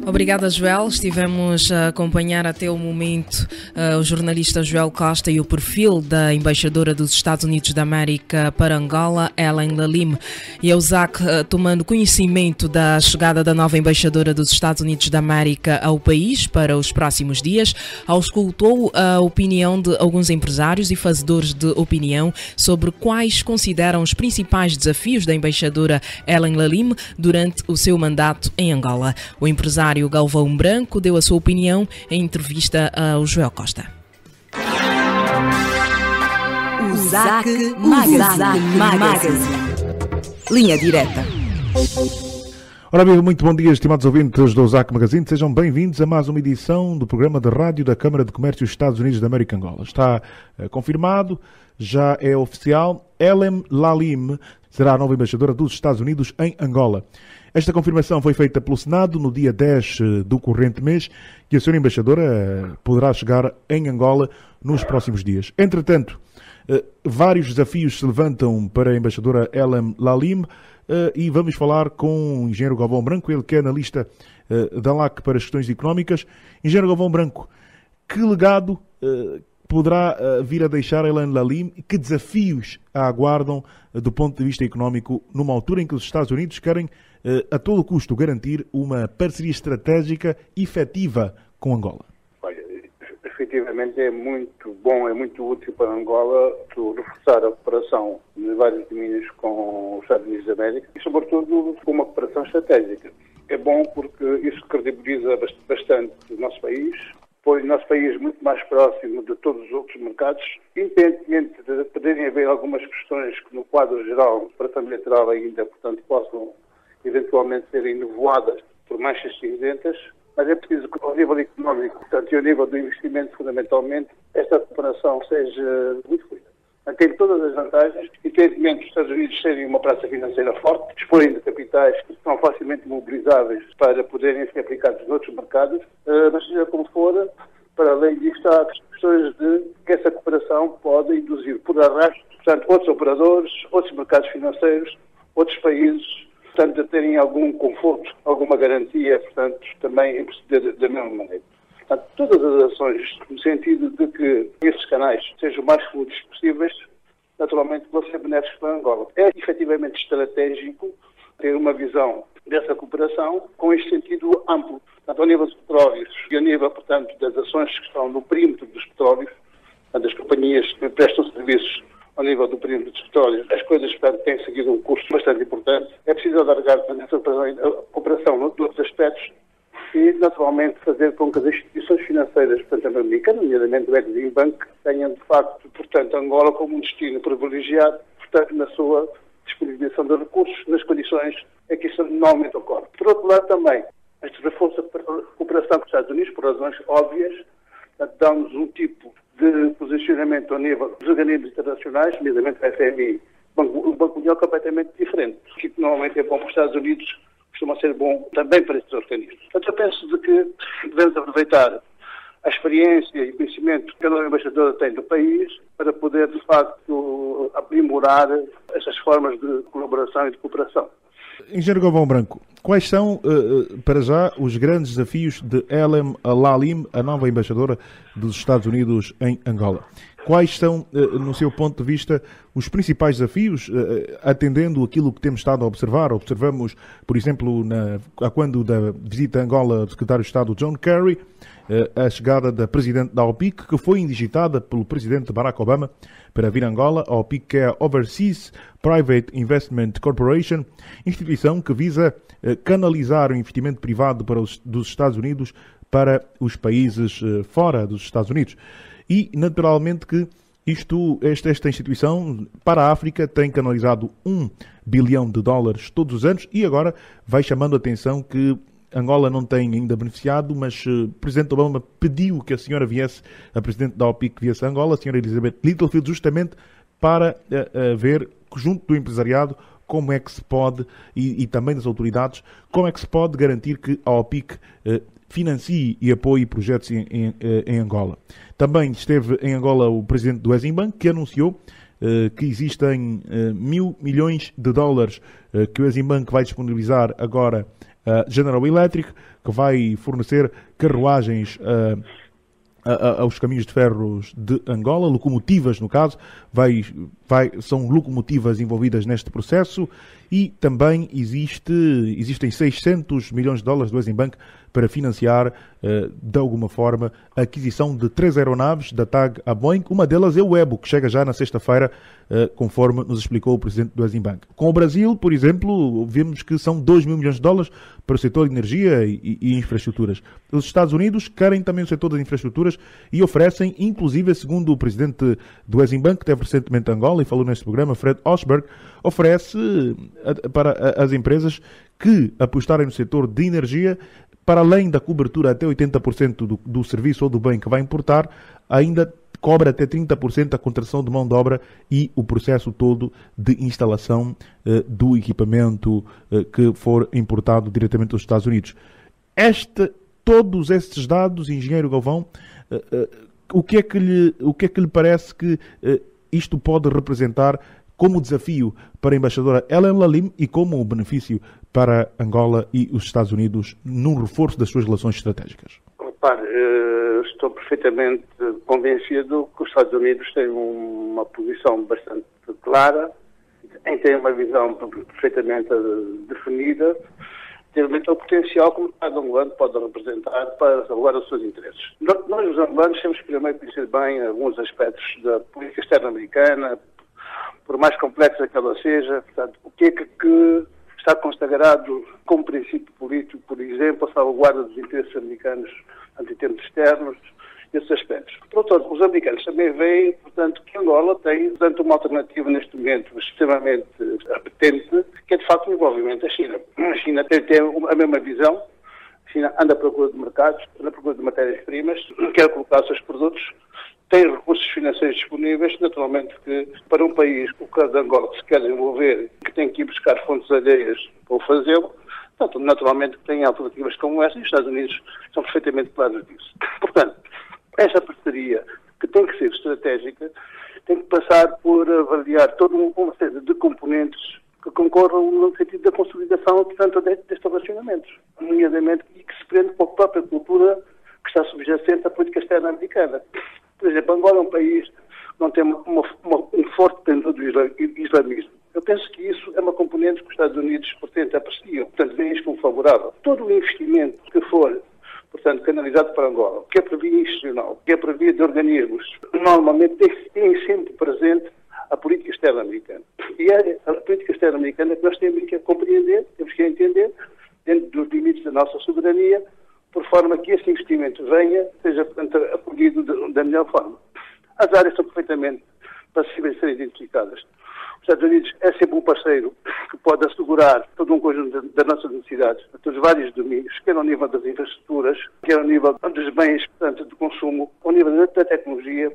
Obrigada, Joel. Estivemos a acompanhar até o momento o jornalista Joel Costa e o perfil da embaixadora dos Estados Unidos da América para Angola, Ellen Lalim. E a USAC, tomando conhecimento da chegada da nova embaixadora dos Estados Unidos da América ao país para os próximos dias, auscultou a opinião de alguns empresários e fazedores de opinião sobre quais consideram os principais desafios da embaixadora Ellen Lalim durante o seu mandato em Angola. O empresário Galvão Branco deu a sua opinião em entrevista ao Joel Costa. USAC Magazine. Linha direta. Ora bem, muito bom dia, estimados ouvintes do USAC Magazine. Sejam bem-vindos a mais uma edição do programa de rádio da Câmara de Comércio dos Estados Unidos da América Angola. Está confirmado, já é oficial, Ellen Lalim será a nova embaixadora dos Estados Unidos em Angola. Esta confirmação foi feita pelo Senado no dia 10 do corrente mês e a senhora embaixadora poderá chegar em Angola nos próximos dias. Entretanto, vários desafios se levantam para a embaixadora Ellen Lalim e vamos falar com o engenheiro Galvão Branco, ele que é analista da LAC para as questões económicas. Engenheiro Galvão Branco, que legado poderá vir a deixar Ellen Lalim e que desafios a aguardam do ponto de vista económico numa altura em que os Estados Unidos querem a todo custo garantir uma parceria estratégica efetiva com Angola? Olha, efetivamente é muito bom, é muito útil para Angola reforçar a cooperação em vários domínios com os Estados Unidos da América e, sobretudo, com uma cooperação estratégica. É bom porque isso credibiliza bastante o nosso país, põe o nosso país muito mais próximo de todos os outros mercados, independentemente de poderem haver algumas questões que no quadro geral, a cooperação bilateral ainda, portanto, possam eventualmente serem nevoadas por manchas cinzentas, mas é preciso que ao nível económico, portanto, e ao nível do investimento, fundamentalmente, esta cooperação seja muito fluida. Tem todas as vantagens, independentemente dos Estados Unidos serem uma praça financeira forte, disporem de capitais que são facilmente mobilizáveis para poderem ser aplicados noutros mercados, mas seja como for, para além disto, há questões de que essa cooperação pode induzir por arrasto, portanto, outros operadores, outros mercados financeiros, outros países, portanto, a terem algum conforto, alguma garantia, portanto, também em proceder da mesma maneira. Portanto, todas as ações no sentido de que esses canais sejam o mais fluidos possíveis, naturalmente vão ser benéficos para Angola. É efetivamente estratégico ter uma visão dessa cooperação com este sentido amplo, tanto ao nível dos petróleos e ao nível, portanto, das ações que estão no perímetro dos petróleos, das companhias que prestam serviços ao nível do perímetro dos petróleos. As coisas, portanto, têm seguido um curso bastante importante. É preciso alargar essa cooperação noutros aspectos e, naturalmente, fazer com que as instituições financeiras, portanto, americanas, nomeadamente o Exim Bank, tenham, de facto, portanto, Angola como um destino privilegiado, portanto, na sua disponibilização de recursos, nas condições em que isso normalmente ocorre. Por outro lado, também, este reforço da cooperação com os Estados Unidos, por razões óbvias, dá-nos um tipo de posicionamento ao nível dos organismos internacionais, nomeadamente o FMI, o Banco Mundial, completamente diferente. O que normalmente é bom para os Estados Unidos costuma ser bom também para estes organismos. Portanto, eu penso de que devemos aproveitar a experiência e o conhecimento que a nova embaixadora tem do país para poder, de facto, aprimorar essas formas de colaboração e de cooperação. Engenheiro Galvão Branco, quais são, para já, os grandes desafios de Ellen Lalim, a nova embaixadora dos Estados Unidos em Angola? Quais são, no seu ponto de vista, os principais desafios, atendendo aquilo que temos estado a observar? Observamos, por exemplo, quando da visita a Angola do secretário de Estado John Kerry, a chegada da presidente da OPIC, que foi indigitada pelo presidente Barack Obama para vir a Angola. A OPIC, que é a Overseas Private Investment Corporation, instituição que visa canalizar o investimento privado dos Estados Unidos para os países fora dos Estados Unidos. E, naturalmente, que esta instituição para a África tem canalizado $1 bilhão todos os anos e agora vai chamando a atenção que Angola não tem ainda beneficiado, mas o Presidente Obama pediu que a senhora viesse, a Presidente da OPIC viesse a Angola, a senhora Elizabeth Littlefield, justamente para ver, junto do empresariado, como é que se pode, e também das autoridades, como é que se pode garantir que a OPIC financie e apoie projetos em Angola. Também esteve em Angola o Presidente do Exim Bank, que anunciou que existem $1.000 milhões que o Exim Bank vai disponibilizar agora General Electric, que vai fornecer carruagens aos caminhos de ferros de Angola, locomotivas no caso, são locomotivas envolvidas neste processo, e também existem 600 milhões de dólares do Exim Bank para financiar, de alguma forma, a aquisição de 3 aeronaves da TAG à Boeing. Uma delas é o EBO, que chega já na sexta-feira, conforme nos explicou o presidente do Exim Bank. Com o Brasil, por exemplo, vimos que são 2 mil milhões de dólares para o setor de energia e infraestruturas. Os Estados Unidos querem também o setor das infraestruturas e oferecem, inclusive, segundo o presidente do Exim Bank, que esteve recentemente em Angola e falou neste programa, Fred Osberg, oferece para as empresas que apostarem no setor de energia, para além da cobertura até 80% do serviço ou do bem que vai importar, ainda cobra até 30% a contratação de mão de obra e o processo todo de instalação do equipamento que for importado diretamente dos Estados Unidos. Todos estes dados, engenheiro Galvão, o que é que lhe parece que isto pode representar como desafio para a embaixadora Ellen Lalim e como benefício para Angola e os Estados Unidos no reforço das suas relações estratégicas? Estou perfeitamente convencido que os Estados Unidos têm uma posição bastante clara, têm uma visão perfeitamente definida, relativamente ao potencial que o mercado angolano pode representar para salvar os seus interesses. Nós, os angolanos, temos que primeiro conhecer bem alguns aspectos da política externa americana, por mais complexa que ela seja. Portanto, o que é que está consagrado como princípio político, por exemplo, a salvaguarda dos interesses americanos em termos externos, esses aspectos. Por outro lado, os americanos também veem, portanto, que Angola tem, portanto, uma alternativa neste momento extremamente apetente, que é de facto o envolvimento da China. A China tem a mesma visão. A China anda à procura de mercados, anda à procura de matérias-primas, quer colocar os seus produtos, tem recursos financeiros disponíveis. Naturalmente que para um país, o caso de Angola, que se quer desenvolver, que tem que ir buscar fontes alheias para o fazê-lo, portanto, naturalmente que tem alternativas como essa, e os Estados Unidos são perfeitamente claros disso. Portanto, essa parceria, que tem que ser estratégica, tem que passar por avaliar toda uma série de componentes que concorram no sentido da consolidação, portanto, destes relacionamentos, nomeadamente, e que se prende com a própria cultura que está subjacente à política externa americana. Por exemplo, Angola é um país que não tem um forte pendor do islamismo. Eu penso que isso é uma componente que os Estados Unidos, portanto, apreciam. Portanto, veem isto como favorável. Todo o investimento que for, portanto, canalizado para Angola, que é por via institucional, que é por via de organismos, normalmente tem sempre presente a política externa americana. E é a política externa americana que nós temos que compreender, temos que entender, dentro dos limites da nossa soberania, por forma que esse investimento venha, seja, portanto, acolhido da melhor forma. As áreas são perfeitamente passíveis de serem identificadas. Os Estados Unidos é sempre um parceiro que pode assegurar todo um conjunto das nossas necessidades, a todos vários domínios, quer ao nível das infraestruturas, quer ao nível dos bens, portanto, de consumo, ao nível da tecnologia.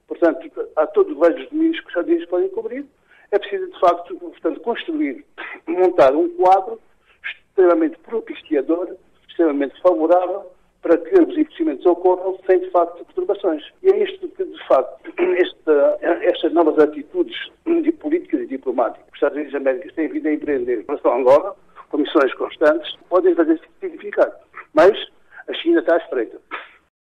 Portanto, há todos vários domínios que os Estados Unidos podem cobrir. É preciso, de facto, portanto, construir, montar um quadro extremamente propiciador, extremamente favorável, para que os investimentos ocorram sem, de facto, perturbações. E é isto que, de facto, estas novas atitudes de políticas e diplomáticas que os Estados Unidos da América têm vindo a empreender em relação a Angola, com missões constantes, podem fazer significado. Mas a China está à espreita.